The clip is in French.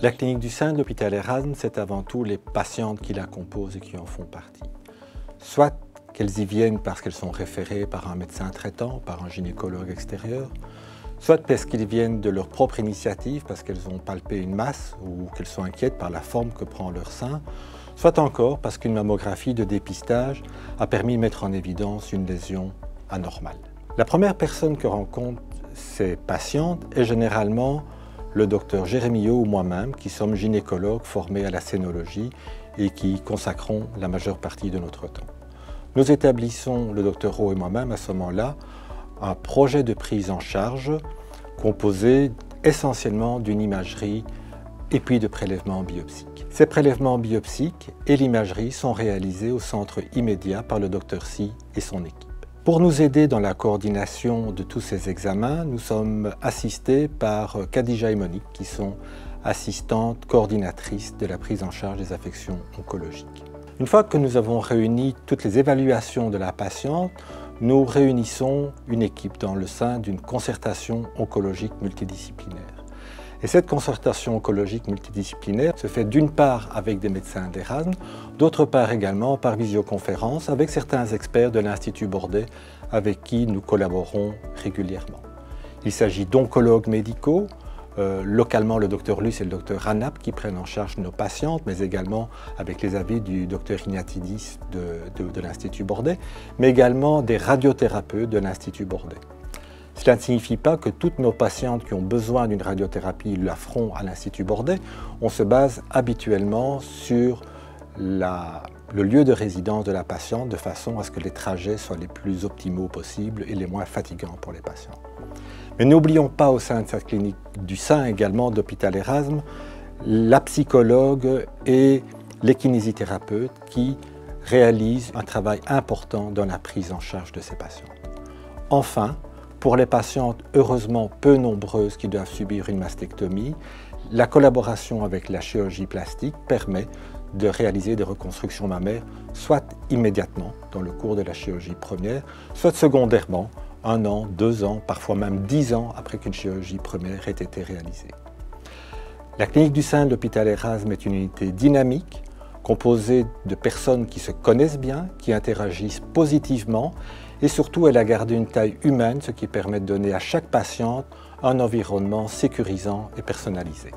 La clinique du sein de l'hôpital Erasme, c'est avant tout les patientes qui la composent et qui en font partie. Soit qu'elles y viennent parce qu'elles sont référées par un médecin traitant, par un gynécologue extérieur, soit parce qu'ils viennent de leur propre initiative, parce qu'elles ont palpé une masse ou qu'elles sont inquiètes par la forme que prend leur sein, soit encore parce qu'une mammographie de dépistage a permis de mettre en évidence une lésion anormale. La première personne que rencontrent ces patientes est généralement le docteur Jérémy ou moi-même, qui sommes gynécologues formés à la scénologie et qui consacrons la majeure partie de notre temps. Nous établissons, le docteur O et moi-même, à ce moment-là, un projet de prise en charge composé essentiellement d'une imagerie et puis de prélèvements biopsiques. Ces prélèvements biopsiques et l'imagerie sont réalisés au centre immédiat par le docteur Si et son équipe. Pour nous aider dans la coordination de tous ces examens, nous sommes assistés par Khadija et Monique, qui sont assistantes coordinatrices de la prise en charge des affections oncologiques. Une fois que nous avons réuni toutes les évaluations de la patiente, nous réunissons une équipe dans le sein d'une concertation oncologique multidisciplinaire. Et cette concertation oncologique multidisciplinaire se fait d'une part avec des médecins d'Erasme, d'autre part également par visioconférence avec certains experts de l'Institut Bordet avec qui nous collaborons régulièrement. Il s'agit d'oncologues médicaux, localement le docteur Luce et le docteur Ranap qui prennent en charge nos patientes, mais également avec les avis du docteur Ignatidis de l'Institut Bordet, mais également des radiothérapeutes de l'Institut Bordet. Cela ne signifie pas que toutes nos patientes qui ont besoin d'une radiothérapie la feront à l'Institut Bordet. On se base habituellement sur le lieu de résidence de la patiente de façon à ce que les trajets soient les plus optimaux possibles et les moins fatigants pour les patients. Mais n'oublions pas au sein de cette clinique du sein également d'hôpital Erasme, la psychologue et les kinésithérapeutes qui réalisent un travail important dans la prise en charge de ces patientes. Enfin, pour les patientes heureusement peu nombreuses qui doivent subir une mastectomie, la collaboration avec la chirurgie plastique permet de réaliser des reconstructions mammaires soit immédiatement dans le cours de la chirurgie première, soit secondairement, 1 an, 2 ans, parfois même 10 ans après qu'une chirurgie première ait été réalisée. La clinique du sein de l'hôpital Erasme est une unité dynamique, composée de personnes qui se connaissent bien, qui interagissent positivement et surtout elle a gardé une taille humaine, ce qui permet de donner à chaque patiente un environnement sécurisant et personnalisé.